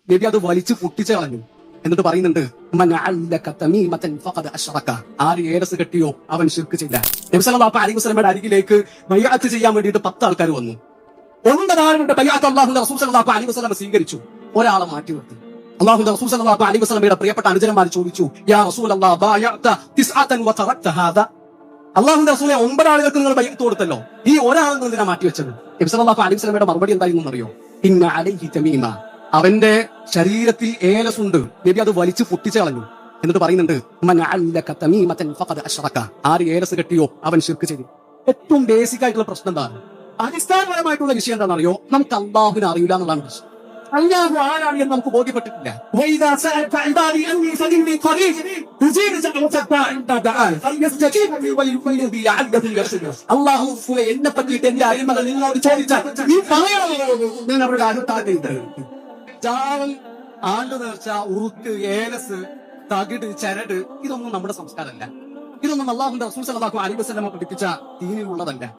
നബി അത് വലിച്ചു പൊട്ടിച്ചു കളഞ്ഞു. എന്നിട്ട് പറയുന്നുണ്ട്, ആര് ഏലസ് കെട്ടിയോ അവൻ ശിർക്ക് ചെയ്ത. നബി സല്ലല്ലാഹു അലൈഹി വസല്ലമയുടെ അരികിലേക്ക് ബൈഅത്ത് ചെയ്യാൻ വേണ്ടിയിട്ട് 10 ആൾക്കാർ വന്നു. 9 ആളുകളുടെ ബൈഅത്ത് അല്ലാഹുവിന്റെ റസൂൽ സല്ലല്ലാഹു അലൈഹി വസല്ലം സ്വീകരിച്ചു. ഒരാളെ മാറ്റി നിർത്തി. അല്ലാഹുവിന്റെ റസൂൽ സല്ലല്ലാഹു അലൈഹി വസല്ലമയുടെ പ്രിയപ്പെട്ട അനുചരന്മാർ ചോദിച്ചു, യാ റസൂലല്ലാഹ് ബൈഅത 9 വതറക്ത ഹാദാ. അല്ലാഹുവിന്റെ റസൂലെ 9 ആളുകൾക്ക് നിങ്ങൾ ബൈഅത്ത് കൊടുത്തല്ലോ, ഈ ഒരാൾ എന്തിനാ മാറ്റി വെച്ചത്? നബി സല്ലല്ലാഹു അലൈഹി വസല്ലമയുടെ മറുപടി എന്തായിരുന്നു അറിയോ? ഇന്ന അലൈഹി തമീമ, അവന്റെ ശരീരത്തിൽ ഏലസുണ്ട്. നബി അത് വലിച്ചു പൊട്ടിച്ചു കളഞ്ഞു. എന്നിട്ട് പറയുന്നുണ്ട്, ആര് ഏലസ് കെട്ടിയോ അവൻ ശിർക്ക് ചെയ്തു. ഏറ്റവും ബേസിക് ആയിട്ടുള്ള പ്രശ്നം എന്താണ്? അടിസ്ഥാനപരമായിട്ടുള്ള വിഷയം എന്താണെന്നറിയോ? നമുക്ക് അള്ളാഹുവിനെ അറിയില്ല എന്നുള്ളതാണ് പ്രശ്നം. അല്ലാഹു ആരാണ് എന്ന് നമുക്ക് ബോധ്യപ്പെട്ടിട്ടില്ല. അള്ളാഹു എന്നെ പറ്റിയിട്ട് എന്റെ അരിമകൾ നിങ്ങളോട് ചോദിച്ചാൽ നീ പറയണോ? ഞാൻ അവരുടെ അടുത്താകരുത്. ചാവൽ, ആണ്ടുനേർച്ച, ഉറുക്ക്, ഏലസ്, തകിട്, ചരട്, ഇതൊന്നും നമ്മുടെ സംസ്കാരമല്ല. ഇതൊന്നും അല്ലാഹുവിന്റെ റസൂൽ സല്ലല്ലാഹു അലൈഹി വസല്ലം പഠിപ്പിച്ച ദീനിലുള്ളതല്ല.